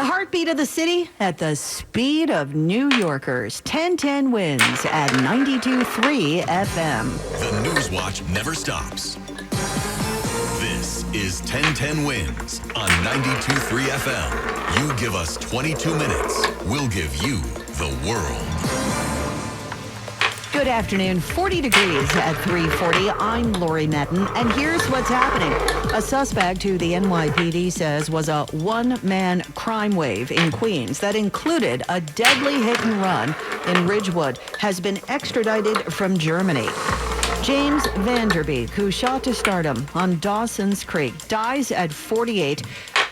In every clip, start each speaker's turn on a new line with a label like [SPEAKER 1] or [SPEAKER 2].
[SPEAKER 1] heartbeat of the city at the speed of New Yorkers. 1010 wins at 92.3 FM.
[SPEAKER 2] The News Watch never stops. This is 1010 wins on 92.3 FM. You give us 22 minutes, we'll give you the world.
[SPEAKER 1] Good afternoon. 40 degrees at 3:40. I'm Lori Metten, and here's what's happening. A suspect who the NYPD says was a one-man crime wave in Queens that included a deadly hit-and-run in Ridgewood has been extradited from Germany. James Vanderbeek, who shot to stardom on Dawson's Creek, dies at 48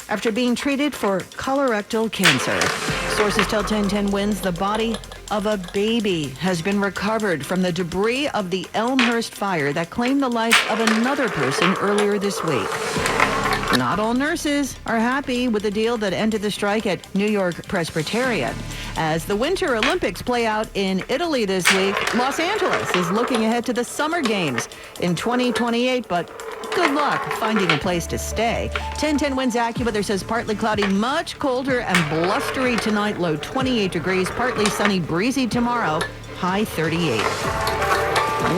[SPEAKER 1] after being treated for colorectal cancer. Sources tell 1010 wins the body of a baby has been recovered from the debris of the Elmhurst fire that claimed the life of another person earlier this week. Not all nurses are happy with the deal that ended the strike at New York Presbyterian. As the Winter Olympics play out in Italy this week, Los Angeles is looking ahead to the Summer Games in 2028, but good luck finding a place to stay. 1010 wins AccuWeather says partly cloudy, much colder and blustery tonight, low 28 degrees, partly sunny, breezy tomorrow, high 38.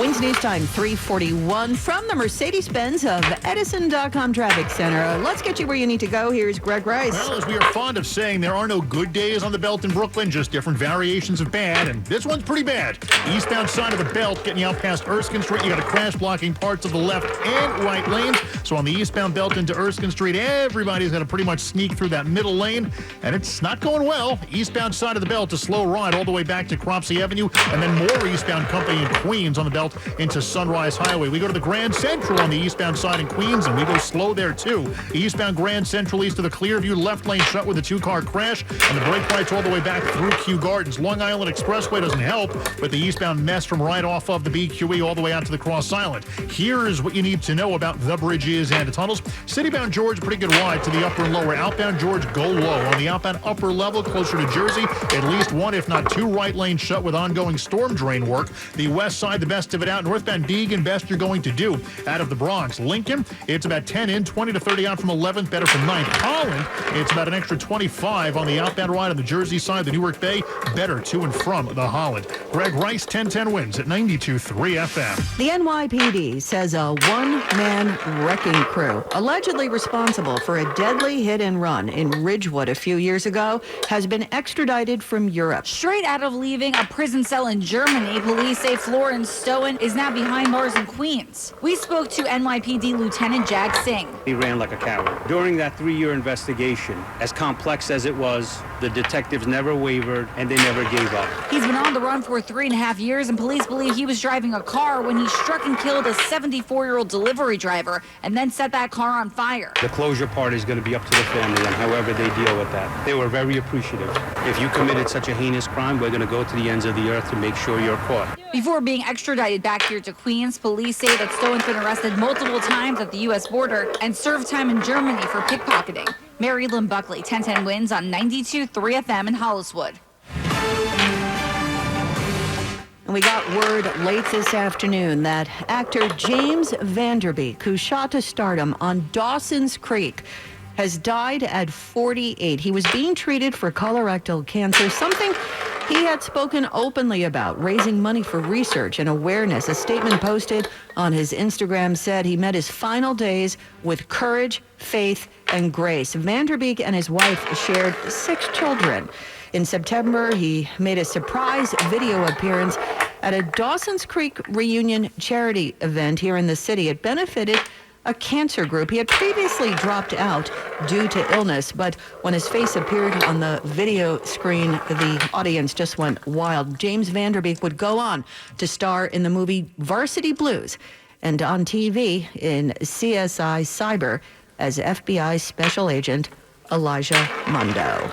[SPEAKER 1] Wins News Time 3:41 from the Mercedes-Benz of Edison.com Traffic Center. Let's get you where you need to go. Here's Greg Rice.
[SPEAKER 3] Well, as we are fond of saying, there are no good days on the belt in Brooklyn, just different variations of bad, and this one's pretty bad. Eastbound side of the belt, getting you out past Erskine Street, you got a crash blocking parts of the left and right lanes. So on the eastbound belt into Erskine Street, everybody's got to pretty much sneak through that middle lane, and it's not going well. Eastbound side of the belt, a slow ride all the way back to Cropsey Avenue, and then more eastbound company in Queens on the belt into Sunrise Highway. We go to the Grand Central on the eastbound side in Queens, and we go slow there too. Eastbound Grand Central east of the Clearview, left lane shut with a two-car crash, and the brake lights all the way back through Kew Gardens. Long Island Expressway doesn't help, but the eastbound mess from right off of the BQE all the way out to the Cross Island. Here is what you need to know about the bridges and the tunnels. Citybound George, pretty good ride to the upper and lower. Outbound George, go low. On the outbound upper level, closer to Jersey, at least one, if not two, right lanes shut with ongoing storm drain work. The west side, the best of it out. Northbound Deegan, best you're going to do out of the Bronx. Lincoln, it's about 10 in, 20 to 30 out from 11th, better from 9th. Holland, it's about an extra 25 on the outbound ride on the Jersey side. The Newark Bay, better to and from the Holland. Greg Rice, 1010 wins at 92.3 FM.
[SPEAKER 1] The NYPD says a one-man wrecking crew, allegedly responsible for a deadly hit-and-run in Ridgewood a few years ago, has been extradited from Europe.
[SPEAKER 4] Straight out of leaving a prison cell in Germany, police say Florence Stowen is now behind bars in Queens. We spoke to NYPD Lieutenant Jack Singh.
[SPEAKER 5] He ran like a coward. During that 3-year investigation, as complex as it was, the detectives never wavered and they never gave up.
[SPEAKER 4] He's been on the run for 3.5 years, and police believe he was driving a car when he struck and killed a 74-year-old delivery driver and then set that car on fire.
[SPEAKER 5] The closure part is going to be up to the family and however they deal with that. They were very appreciative. If you committed such a heinous crime, we're going to go to the ends of the earth to make sure you're caught.
[SPEAKER 4] Before being extradited back here to Queens, police say that Stowen's been arrested multiple times at the U.S. border and served time in Germany for pickpocketing. Mary Lynn Buckley, 1010 wins on 92.3 FM in Holliswood.
[SPEAKER 1] And we got word late this afternoon that actor James Vanderbeek, who shot to stardom on Dawson's Creek, has died at 48. He was being treated for colorectal cancer, something he had spoken openly about, raising money for research and awareness. A statement posted on his Instagram said he met his final days with courage, faith, and grace. Vanderbeek and his wife shared 6 children. In September, he made a surprise video appearance at a Dawson's Creek reunion charity event here in the city. It benefited a cancer group. He had previously dropped out due to illness, but when his face appeared on the video screen, the audience just went wild. James Vanderbeek would go on to star in the movie Varsity Blues and on TV in CSI Cyber as FBI Special Agent Elijah Mundo.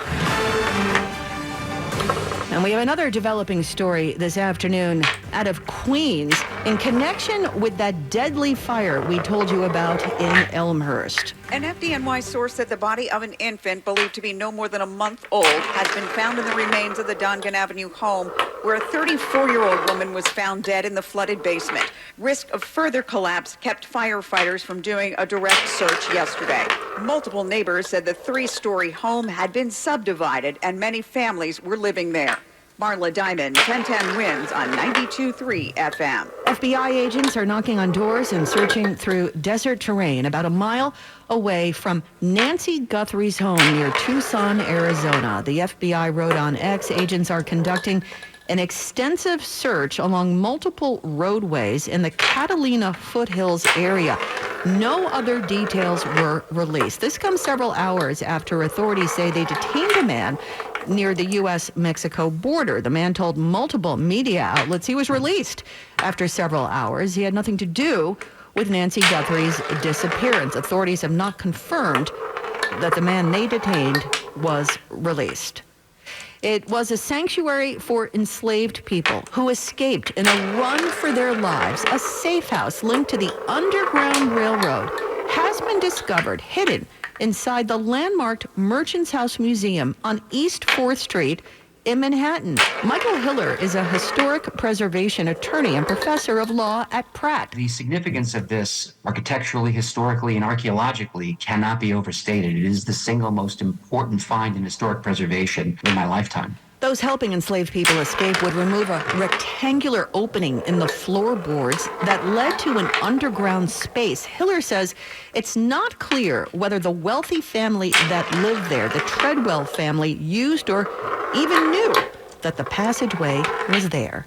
[SPEAKER 1] And we have another developing story this afternoon out of Queens in connection with that deadly fire we told you about in Elmhurst.
[SPEAKER 6] An FDNY source said the body of an infant believed to be no more than a month old has been found in the remains of the Dongan Avenue home where a 34-year-old woman was found dead in the flooded basement. Risk of further collapse kept firefighters from doing a direct search yesterday. Multiple neighbors said the 3-story home had been subdivided and many families were living there. Marla Diamond, 1010 Wins on 92.3 FM.
[SPEAKER 1] FBI agents are knocking on doors and searching through desert terrain about a mile away from Nancy Guthrie's home near Tucson, Arizona. The FBI wrote on X, agents are conducting an extensive search along multiple roadways in the Catalina foothills area. No other details were released. This comes several hours after authorities say they detained a man near the U.S.-Mexico border. The man told multiple media outlets he was released after several hours. He had nothing to do with Nancy Guthrie's disappearance. Authorities have not confirmed that the man they detained was released. It was a sanctuary for enslaved people who escaped in a run for their lives. A safe house linked to the Underground Railroad has been discovered hidden inside the landmarked Merchants House Museum on East 4th Street in Manhattan. Michael Hiller is a historic preservation attorney and professor of law at Pratt.
[SPEAKER 7] The significance of this architecturally, historically, and archaeologically cannot be overstated. It is the single most important find in historic preservation in my lifetime.
[SPEAKER 1] Those helping enslaved people escape would remove a rectangular opening in the floorboards that led to an underground space. Hiller says it's not clear whether the wealthy family that lived there, the Treadwell family, used or even knew that the passageway was there.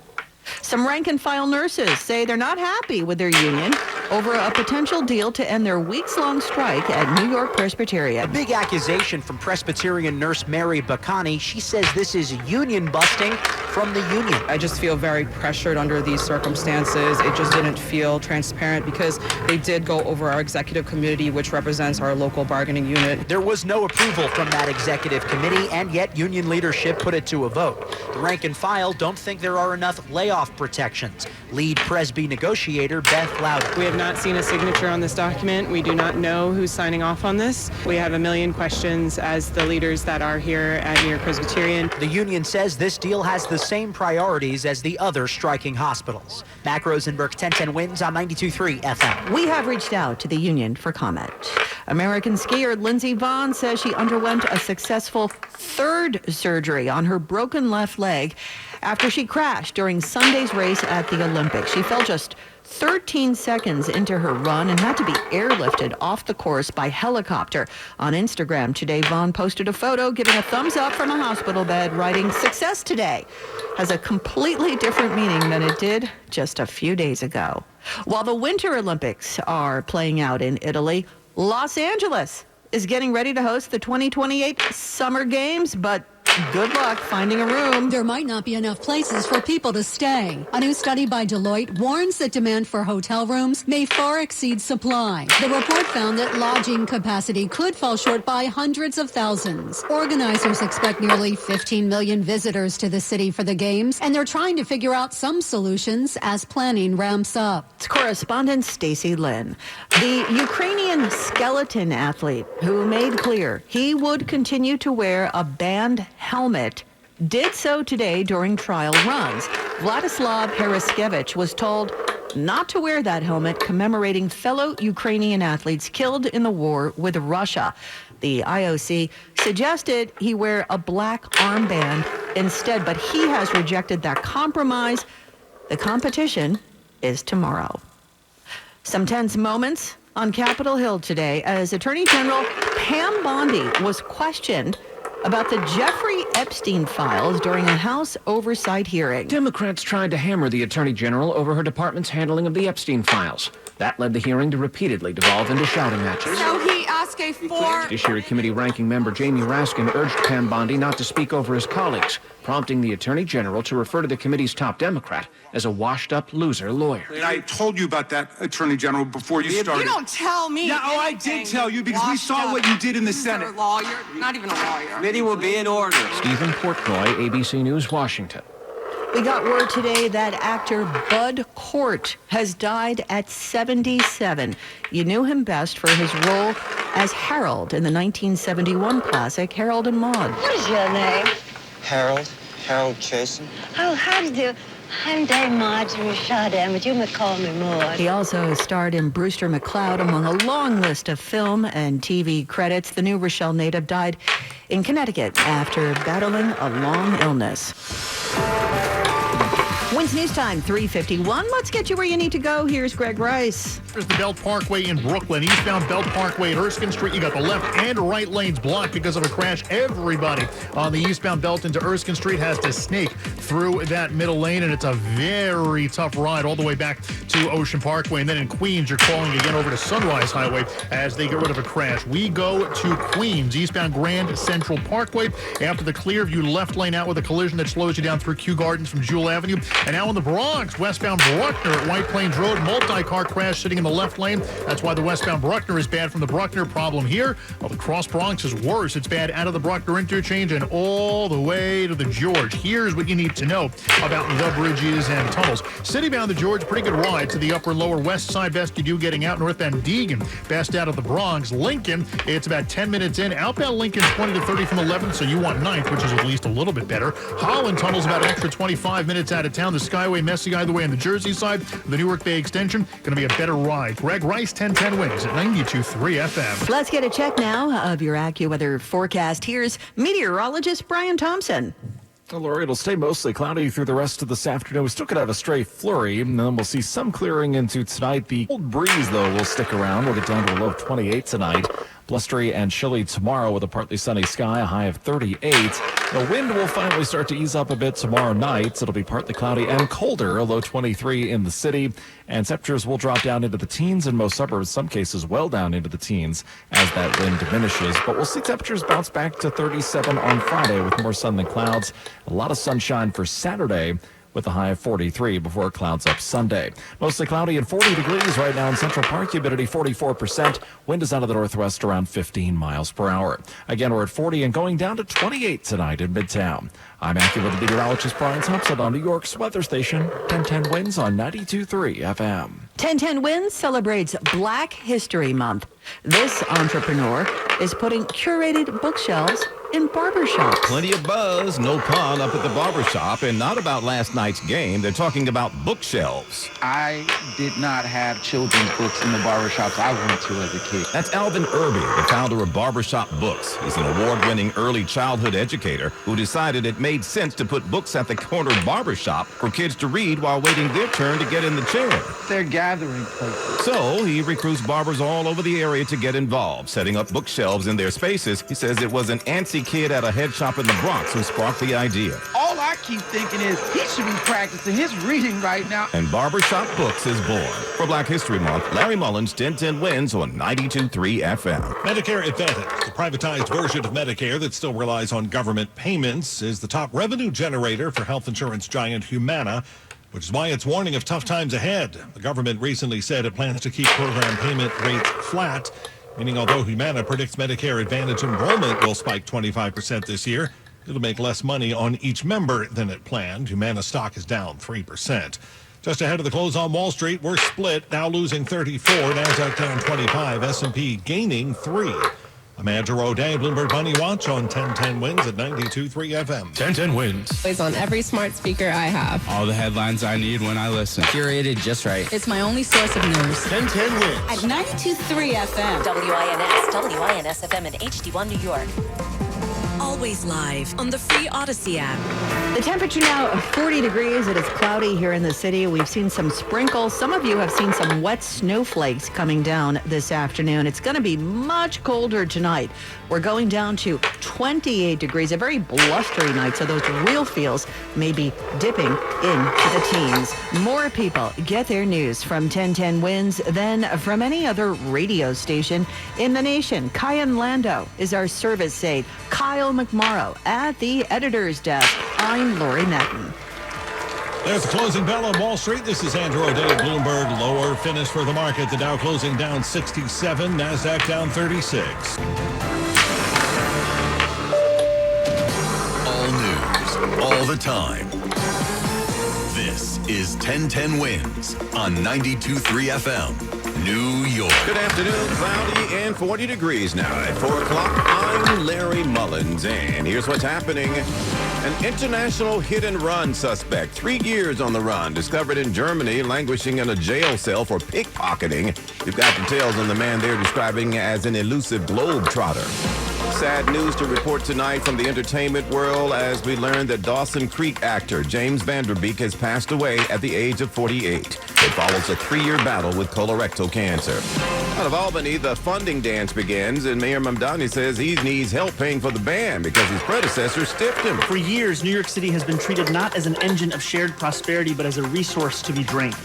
[SPEAKER 1] Some rank-and-file nurses say they're not happy with their union over a potential deal to end their weeks-long strike at New York Presbyterian.
[SPEAKER 8] A big accusation from Presbyterian nurse Mary Bacani. She says this is union busting from the union.
[SPEAKER 9] I just feel very pressured under these circumstances. It just didn't feel transparent because they did go over our executive committee, which represents our local bargaining unit.
[SPEAKER 8] There was no approval from that executive committee, and yet union leadership put it to a vote. The rank and file don't think there are enough layoff protections. Lead Presby negotiator Beth Lauder.
[SPEAKER 10] We have not seen a signature on this document. We do not know who's signing off on this. We have a million questions as the leaders that are here at New York Presbyterian.
[SPEAKER 8] The union says this deal has the same priorities as the other striking hospitals. Mac Rosenberg, 1010 Wins on 92.3 FM.
[SPEAKER 1] We have reached out to the union for comment. American skier Lindsey Vonn says she underwent a successful third surgery on her broken left leg after she crashed during Sunday's race at the Olympics. She fell just 13 seconds into her run and had to be airlifted off the course by helicopter. On Instagram today, Vonn posted a photo giving a thumbs up from a hospital bed, writing, "Success today has a completely different meaning than it did just a few days ago." While the Winter Olympics are playing out in Italy, Los Angeles is getting ready to host the 2028 Summer Games, but good luck finding a room.
[SPEAKER 11] There might not be enough places for people to stay. A new study by Deloitte warns that demand for hotel rooms may far exceed supply. The report found that lodging capacity could fall short by hundreds of thousands. Organizers expect nearly 15 million visitors to the city for the games, and they're trying to figure out some solutions as planning ramps up.
[SPEAKER 1] It's correspondent Stacey Lynn. The Ukrainian skeleton athlete who made clear he would continue to wear a band helmet did so today during trial runs. Vladislav Heraskevich was told not to wear that helmet, commemorating fellow Ukrainian athletes killed in the war with Russia. The IOC suggested he wear a black armband instead, but he has rejected that compromise. The competition is tomorrow. Some tense moments on Capitol Hill today as Attorney General Pam Bondi was questioned about the Jeffrey Epstein files during a House oversight hearing.
[SPEAKER 12] Democrats tried to hammer the Attorney General over her department's handling of the Epstein files. That led the hearing to repeatedly devolve into shouting matches.
[SPEAKER 13] So he asked a
[SPEAKER 12] Judiciary Committee ranking member Jamie Raskin urged Pam Bondi not to speak over his colleagues, prompting the Attorney General to refer to the committee's top Democrat as a washed-up loser lawyer.
[SPEAKER 14] And I told you about that, Attorney General, before you started.
[SPEAKER 13] You don't tell me.
[SPEAKER 14] Yeah, I did tell you because we saw what you did in the Senate.
[SPEAKER 13] Lawyer, not even a lawyer.
[SPEAKER 8] Committee will be in order.
[SPEAKER 12] Stephen Portnoy, ABC News, Washington.
[SPEAKER 1] We got word today that actor Bud Cort has died at 77. You knew him best for his role as Harold in the 1971 classic Harold and Maude.
[SPEAKER 15] What is your name?
[SPEAKER 16] Harold
[SPEAKER 15] Harold Chasen.
[SPEAKER 16] Oh, how do you do? I'm Dame Marjorie Chardin, but you may call me Maud.
[SPEAKER 1] He also starred in Brewster McCloud among a long list of film and TV credits. The New Rochelle native died in Connecticut after battling a long illness. Wins News Time, 3:51. Let's get you where you need to go. Here's Greg Rice.
[SPEAKER 3] There's the Belt Parkway in Brooklyn. Eastbound Belt Parkway at Erskine Street. You got the left and right lanes blocked because of a crash. Everybody on the eastbound Belt into Erskine Street has to snake through that middle lane, and it's a very tough ride all the way back to Ocean Parkway. And then in Queens, you're crawling again over to Sunrise Highway as they get rid of a crash. We go to Queens, eastbound Grand Central Parkway. After the Clearview left lane out with a collision that slows you down through Kew Gardens from Jewel Avenue. And now in the Bronx, westbound Bruckner at White Plains Road, multi-car crash sitting in the left lane. That's why the westbound Bruckner is bad from the Bruckner. Problem here, well, the Cross Bronx is worse. It's bad out of the Bruckner interchange and all the way to the George. Here's what you need to know about the bridges and tunnels. Citybound the George, pretty good ride to the upper lower west side. Best you do getting out. Northbound Deegan, best out of the Bronx. Lincoln, it's about 10 minutes in. Outbound Lincoln, 20 to 30 from 11th, so you want 9th, which is at least a little bit better. Holland Tunnel's about an extra 25 minutes out of town. The Skyway messy either way on the Jersey side. The Newark Bay Extension, going to be a better ride. Greg Rice, 1010 Wins at 92.3 FM.
[SPEAKER 1] Let's get a check now of your AccuWeather forecast. Here's meteorologist Brian Thompson.
[SPEAKER 17] Well, Lori, it'll stay mostly cloudy through the rest of this afternoon. We still could have a stray flurry, and then we'll see some clearing into tonight. The cold breeze, though, will stick around. We'll get down to a low of 28 tonight. Blustery and chilly tomorrow with a partly sunny sky, a high of 38. The wind will finally start to ease up a bit tomorrow night. It'll be partly cloudy and colder, a low 23 in the city. And temperatures will drop down into the teens in most suburbs, some cases well down into the teens as that wind diminishes. But we'll see temperatures bounce back to 37 on Friday with more sun than clouds. A lot of sunshine for Saturday, with a high of 43 before it clouds up Sunday. Mostly cloudy and 40 degrees right now in Central Park. Humidity 44%. Wind is out of the northwest around 15 miles per hour. Again, we're at 40 and going down to 28 tonight in Midtown. I'm AccuWeather meteorologist Brian Thompson on New York's weather station. 1010 Wins on 92.3 FM.
[SPEAKER 1] 1010 Wins celebrates Black History Month. This entrepreneur is putting curated bookshelves in barbershops.
[SPEAKER 18] Plenty of buzz, no pun, up at the barbershop, and not about last night's game. They're talking about bookshelves.
[SPEAKER 19] I did not have children's books in the barbershops I went to as a kid.
[SPEAKER 18] That's Alvin Irby, the founder of Barbershop Books. He's an award-winning early childhood educator who decided it made sense to put books at the corner barbershop for kids to read while waiting their turn to get in the chair.
[SPEAKER 19] They're gathering places.
[SPEAKER 18] So he recruits barbers all over the area to get involved, setting up bookshelves in their spaces. He says it was an antsy kid at a head shop in the Bronx who sparked the idea.
[SPEAKER 19] All I keep thinking is he should be practicing his reading right now.
[SPEAKER 18] And Barbershop Books is born. For Black History Month, Larry Mullins, 1010 Wins on 92.3 FM.
[SPEAKER 20] Medicare Advantage, the privatized version of Medicare that still relies on government payments, is the top revenue generator for health insurance giant Humana, which is why it's warning of tough times ahead. The government recently said it plans to keep program payment rates flat, meaning although Humana predicts Medicare Advantage enrollment will spike 25% this year, it'll make less money on each member than it planned. Humana stock is down 3%. Just ahead of the close on Wall Street, we're split, Dow losing 34, Nasdaq down 25, S&P gaining 3. I'm Andrew O'Day, Bloomberg Money Watch on 1010 Wins at 92.3 FM.
[SPEAKER 21] 1010 Wins.
[SPEAKER 22] It's on every smart speaker I have.
[SPEAKER 21] All the headlines I need when I listen. Curated just right.
[SPEAKER 22] It's my only source of news.
[SPEAKER 21] 1010 Wins.
[SPEAKER 23] At 92.3 FM. WINS FM in HD1 New York. Always live on the free Odyssey app.
[SPEAKER 1] The temperature now 40 degrees. It is cloudy here in the city. We've seen some sprinkles. Some of you have seen some wet snowflakes coming down this afternoon. It's going to be much colder tonight. We're going down to 28 degrees, a very blustery night, so those real feels may be dipping into the teens. More people get their news from 1010 Wins than from any other radio station in the nation. Kyan Lando is our service aide. Kyle McMorrow at the editor's desk. I'm Lori Madden.
[SPEAKER 20] There's the closing bell on Wall Street. This is Andrew O'Day at Bloomberg. Lower finish for the market. The Dow closing down 67, Nasdaq down 36.
[SPEAKER 2] All news, all the time. This is 1010 Wins on 92.3 FM, New York.
[SPEAKER 18] Good afternoon, cloudy and 40 degrees now. At 4 o'clock, I'm Larry Mullins, and here's what's happening An international hit-and-run suspect, 3 years on the run, discovered in Germany, languishing in a jail cell for pickpocketing. You've got details on the man they're describing as an elusive globetrotter. Sad news to report tonight from the entertainment world as we learn that Dawson Creek actor James Van Der Beek has passed away at the age of 48. It follows a 3-year battle with colorectal cancer. Out of Albany, the funding dance begins, and Mayor Mamdani says he needs help paying for the band because his predecessor stiffed him.
[SPEAKER 4] For years, New York City has been treated not as an engine of shared prosperity, but as a resource to be drained.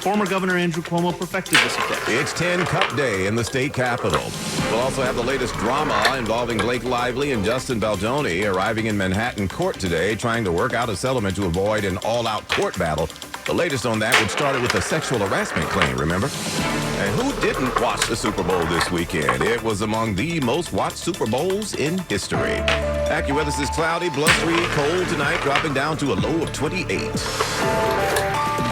[SPEAKER 4] Former Governor Andrew Cuomo perfected this approach.
[SPEAKER 18] It's 10 Cup Day in the state capitol. We'll also have the latest drama involving Blake Lively and Justin Baldoni arriving in Manhattan court today, trying to work out a settlement to avoid an all-out court battle. The latest on that, which started with a sexual harassment claim, remember? And who didn't watch the Super Bowl this weekend? It was among the most watched Super Bowls in history. AccuWeather is cloudy, blustery, cold tonight, dropping down to a low of 28.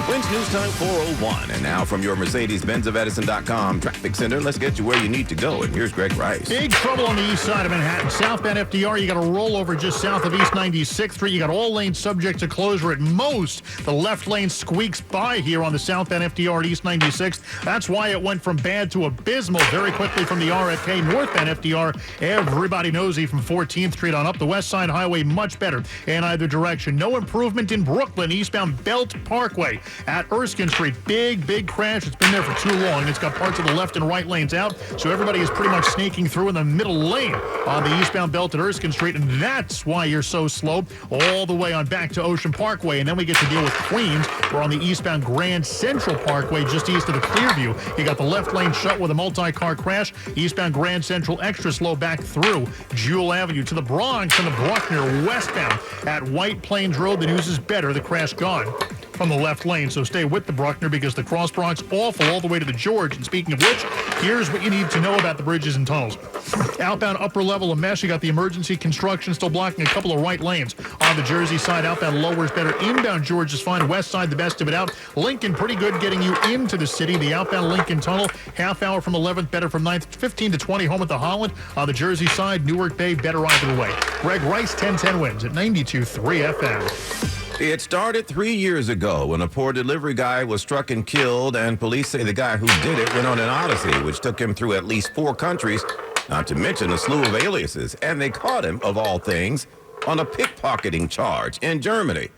[SPEAKER 18] Winds News Time 4:01. And now from your Mercedes-Benz of Edison.com traffic center, let's get you where you need to go. And here's Greg Rice.
[SPEAKER 3] Big trouble on the east side of Manhattan. Southbound FDR, you got a rollover just south of East 96th Street. You got all lanes subject to closure at most. The left lane squeaks by here on the southbound FDR at East 96th. That's why it went from bad to abysmal very quickly from the RFK. Northbound FDR, everybody nosy from 14th Street on up. The West Side Highway, much better in either direction. No improvement in Brooklyn, eastbound Belt Parkway. At Erskine Street, big crash. It's been there for too long. It's got parts of the left and right lanes out, so everybody is pretty much snaking through in the middle lane on the eastbound belt at Erskine Street, and that's why you're so slow all the way on back to Ocean Parkway. And then we get to deal with Queens. We're on the eastbound Grand Central Parkway, just east of the Clearview. You got the left lane shut with a multi-car crash. Eastbound Grand Central extra slow back through Jewel Avenue to the Bronx and the Bruckner westbound at White Plains Road. The news is better. The crash gone from the left lane, so stay with the Bruckner because the Cross Bronx awful all the way to the George. And speaking of which, here's what you need to know about the bridges and tunnels. Outbound upper level, a mess. You got the emergency construction still blocking a couple of right lanes on the Jersey side. Outbound lower is better. Inbound George is fine. West side, the best of it out. Lincoln, pretty good getting you into the city. The outbound Lincoln tunnel, half hour from 11th, better from 9th, 15 to 20 home at the Holland. On the Jersey side, Newark Bay, better either way. Greg Rice, 1010 wins at 92.3 FM.
[SPEAKER 18] It started 3 years ago when a poor delivery guy was struck and killed, and police say the guy who did it went on an odyssey, which took him through at least 4 countries, not to mention a slew of aliases. And they caught him, of all things, on a pickpocketing charge in Germany.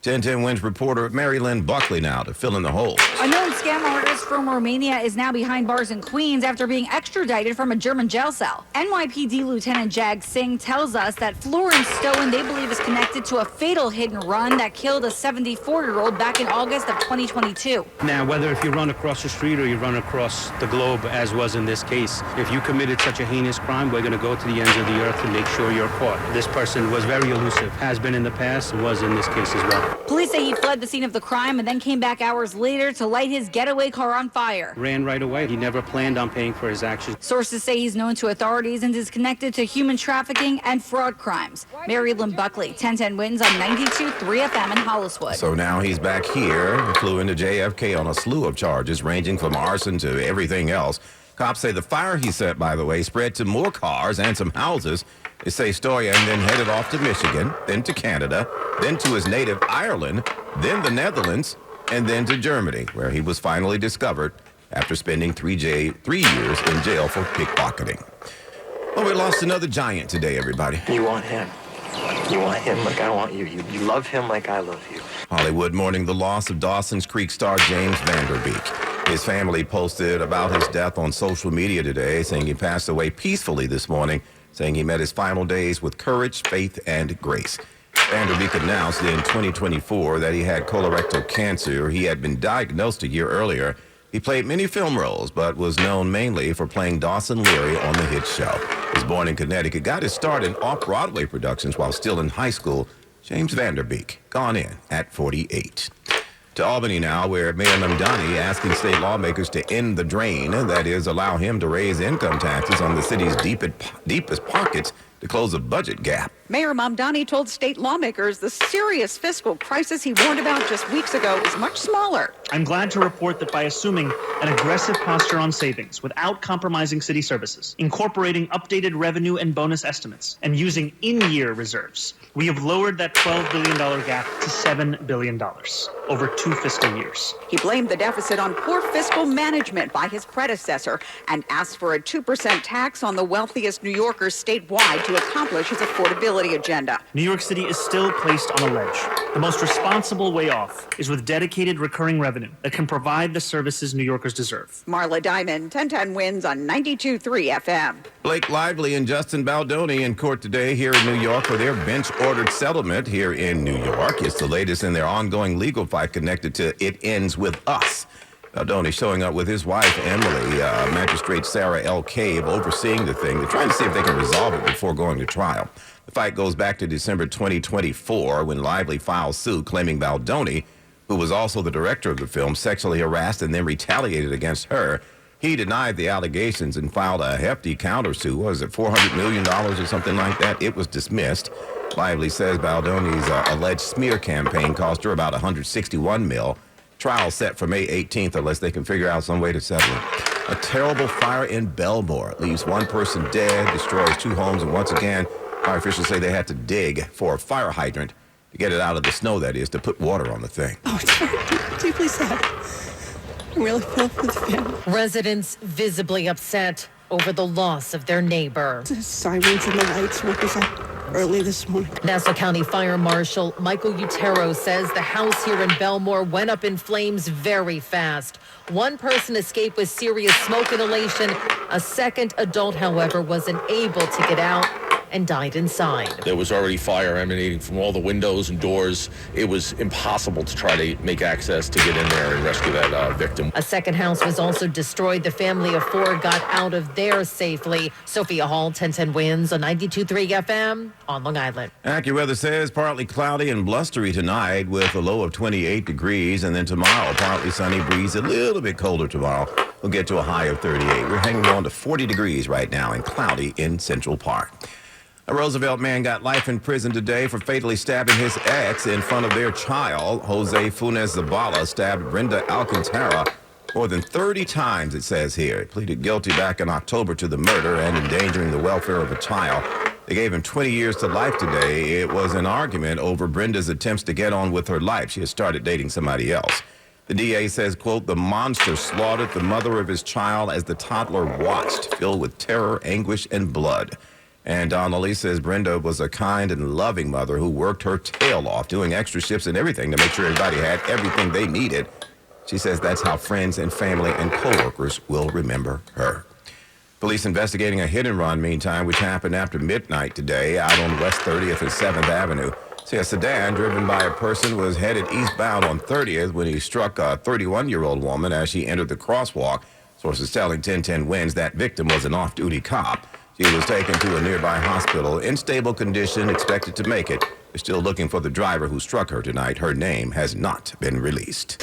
[SPEAKER 18] 1010 Wins reporter Mary Lynn Buckley now to fill in the hole.
[SPEAKER 5] A known scam artist from Romania is now behind bars in Queens after being extradited from a German jail cell. NYPD Lieutenant Jag Singh tells us that Florence Stowen they believe is connected to a fatal hit and run that killed a 74-year-old back in August of 2022.
[SPEAKER 15] Now, whether if you run across the street or you run across the globe, as was in this case, if you committed such a heinous crime, we're going to go to the ends of the earth to make sure you're caught. This person was very elusive, has been in the past, and was in this case as well.
[SPEAKER 5] Police say he fled the scene of the crime and then came back hours later to light his getaway car on fire.
[SPEAKER 15] Ran right away. He never planned on paying for his actions.
[SPEAKER 5] Sources say he's known to authorities and is connected to human trafficking and fraud crimes. Mary Lynn Buckley, 1010 Wins on 92.3 FM in Holliswood.
[SPEAKER 18] So now he's back here. He flew into JFK on a slew of charges ranging from arson to everything else. Cops say the fire he set, by the way, spread to more cars and some houses. They say Stoyan then headed off to Michigan, then to Canada, then to his native Ireland, then the Netherlands, and then to Germany, where he was finally discovered after spending 3 years in jail for pickpocketing. Well, we lost another giant today, everybody.
[SPEAKER 24] You want him. You want him like I want you. You love him like I love you.
[SPEAKER 18] Hollywood mourning the loss of Dawson's Creek star James Van Der Beek. His family posted about his death on social media today, saying he passed away peacefully this morning, saying he met his final days with courage, faith, and grace. Van Der Beek announced in 2024 that he had colorectal cancer. He had been diagnosed a year earlier. He played many film roles, but was known mainly for playing Dawson Leary on the hit show. He was born in Connecticut, got his start in off-Broadway productions while still in high school. James Van Der Beek, gone in at 48. To Albany now, where Mayor Mamdani asking state lawmakers to end the drain, that is, allow him to raise income taxes on the city's deepest pockets to close a budget gap.
[SPEAKER 6] Mayor Mamdani told state lawmakers the serious fiscal crisis he warned about just weeks ago is much smaller.
[SPEAKER 4] I'm glad to report that by assuming an aggressive posture on savings without compromising city services, incorporating updated revenue and bonus estimates, and using in-year reserves, we have lowered that $12 billion gap to $7 billion over 2 fiscal years.
[SPEAKER 6] He blamed the deficit on poor fiscal management by his predecessor and asked for a 2% tax on the wealthiest New Yorkers statewide to accomplish his affordability agenda.
[SPEAKER 4] New York City is still placed on a ledge. The most responsible way off is with dedicated recurring revenue that can provide the services New Yorkers deserve.
[SPEAKER 6] Marla Diamond, 1010 wins on 92.3 FM.
[SPEAKER 18] Blake Lively and Justin Baldoni in court today here in New York for their bench-ordered settlement here in New York. It's the latest in their ongoing legal fight connected to It Ends With Us. Baldoni showing up with his wife, Emily, Magistrate Sarah L. Cave, overseeing the thing. They're trying to see if they can resolve it before going to trial. The fight goes back to December 2024 when Lively filed suit claiming Baldoni, who was also the director of the film, sexually harassed and then retaliated against her. He denied the allegations and filed a hefty countersuit. What was it, $400 million or something like that? It was dismissed. Lively says Baldoni's alleged smear campaign cost her about $161 million. Trial set for May 18th unless they can figure out some way to settle it. A terrible fire in Belmore leaves one person dead, destroys 2 homes, and once again, fire officials say they had to dig for a fire hydrant to get it out of the snow, that is, to put water on the thing.
[SPEAKER 7] Oh, it's very deeply sad. I really feel for the family.
[SPEAKER 23] Residents visibly upset over the loss of their neighbor.
[SPEAKER 7] The sirens and the lights woke us up early this morning.
[SPEAKER 23] Nassau County Fire Marshal Michael Utero says the house here in Belmore went up in flames very fast. One person escaped with serious smoke inhalation. A second adult, however, wasn't able to get out and died inside.
[SPEAKER 9] There was already fire emanating from all the windows and doors. It was impossible to try to make access to get in there and rescue that victim.
[SPEAKER 23] A second house was also destroyed. The family of 4 got out of there safely. Sophia Hall, 1010 wins on 92.3 FM on Long Island.
[SPEAKER 18] AccuWeather says partly cloudy and blustery tonight with a low of 28 degrees. And then tomorrow, partly sunny, breeze, a little bit colder tomorrow. We'll get to a high of 38. We're hanging on to 40 degrees right now and cloudy in Central Park. A Roosevelt man got life in prison today for fatally stabbing his ex in front of their child. Jose Funes Zabala stabbed Brenda Alcantara more than 30 times, it says here. He pleaded guilty back in October to the murder and endangering the welfare of a child. They gave him 20 years to life today. It was an argument over Brenda's attempts to get on with her life. She had started dating somebody else. The DA says, quote, the monster slaughtered the mother of his child as the toddler watched, filled with terror, anguish, and blood. And Donnelly says Brenda was a kind and loving mother who worked her tail off, doing extra shifts and everything to make sure everybody had everything they needed. She says that's how friends and family and coworkers will remember her. Police investigating a hit-and-run, meantime, which happened after midnight today out on West 30th and 7th Avenue. See, a sedan driven by a person was headed eastbound on 30th when he struck a 31-year-old woman as she entered the crosswalk. Sources telling 1010 wins that victim was an off-duty cop. She was taken to a nearby hospital in stable condition, expected to make it. They're still looking for the driver who struck her tonight. Her name has not been released.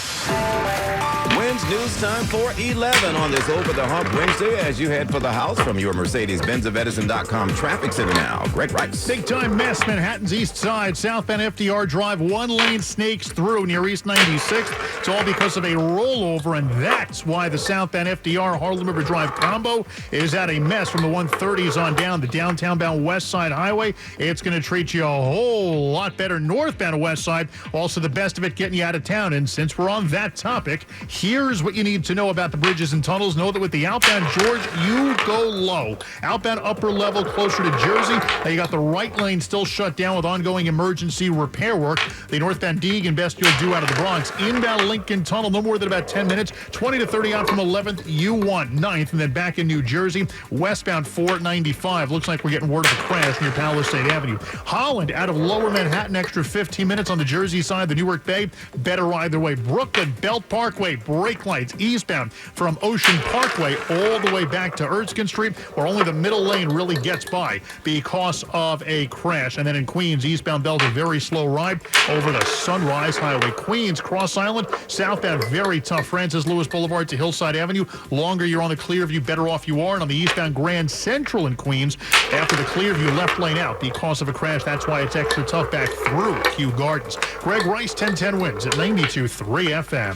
[SPEAKER 18] Wins news time for 11 on this Over the Hump Wednesday as you head for the house from your Mercedes-Benz of Edison.com traffic center now. Greg Rice.
[SPEAKER 3] Big-time mess, Manhattan's east side. Southbound FDR Drive, 1 lane snakes through near East 96th. It's all because of a rollover, and that's why the southbound FDR Harlem River Drive combo is at a mess from the 130s on down the downtown-bound West Side Highway. It's going to treat you a whole lot better northbound West Side. Also, the best of it getting you out of town. And since we're on that topic, here's what you need to know about the bridges and tunnels. Know that with the outbound George, you go low. Outbound upper level closer to Jersey. You got the right lane still shut down with ongoing emergency repair work. The northbound Deegan best you'll do out of the Bronx. Inbound Lincoln Tunnel, no more than about 10 minutes. 20 to 30 out from 11th, U1, 9th, and then back in New Jersey. Westbound 495. Looks like we're getting word of a crash near Palisade Avenue. Holland out of Lower Manhattan, extra 15 minutes on the Jersey side, the Newark Bay. Better either way. Brooklyn, Belt Parkway, break brake lights eastbound from Ocean Parkway all the way back to Erskine Street, where only the middle lane really gets by because of a crash. And then in Queens, eastbound belt, a very slow ride over the Sunrise Highway. Queens, Cross Island, southbound, very tough. Francis Lewis Boulevard to Hillside Avenue. Longer you're on the Clearview, better off you are. And on the eastbound Grand Central in Queens, after the Clearview left lane out because of a crash, that's why it's extra tough back through Kew Gardens. Greg Rice, 1010 wins at 92.3 FM.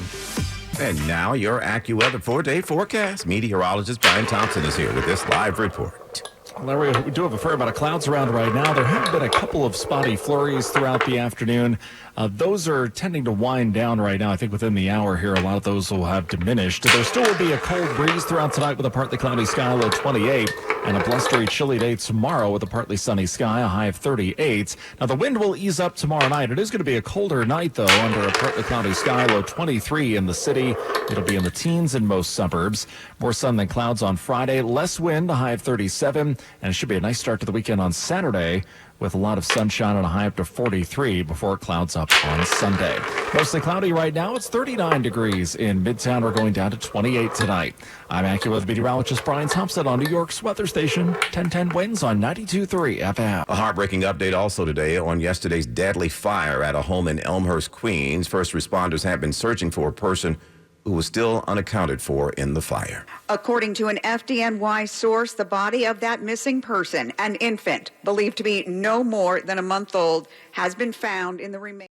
[SPEAKER 18] And now your AccuWeather 4-day forecast. Meteorologist Brian Thompson is here with this live report.
[SPEAKER 17] Larry, we do have a fair amount of clouds around right now. There have been a couple of spotty flurries throughout the afternoon. Those are tending to wind down right now. I think within the hour here, a lot of those will have diminished. There still will be a cold breeze throughout tonight with a partly cloudy sky, low 28, and a blustery, chilly day tomorrow with a partly sunny sky, a high of 38. Now, the wind will ease up tomorrow night. It is going to be a colder night, though, under a partly cloudy sky, low 23 in the city. It'll be in the teens in most suburbs. More sun than clouds on Friday, less wind, a high of 37, and it should be a nice start to the weekend on Saturday, with a lot of sunshine and a high up to 43 before it clouds up on Sunday. Mostly cloudy right now. It's 39 degrees in Midtown. We're going down to 28 tonight. I'm AccuWeather meteorologist Brian Thompson on New York's weather station. 1010 wins on 92.3 FM.
[SPEAKER 18] A heartbreaking update also today on yesterday's deadly fire at a home in Elmhurst, Queens. First responders have been searching for a person who was still unaccounted for in the fire.
[SPEAKER 6] According to an FDNY source, the body of that missing person, an infant believed to be no more than a month old, has been found in the remains.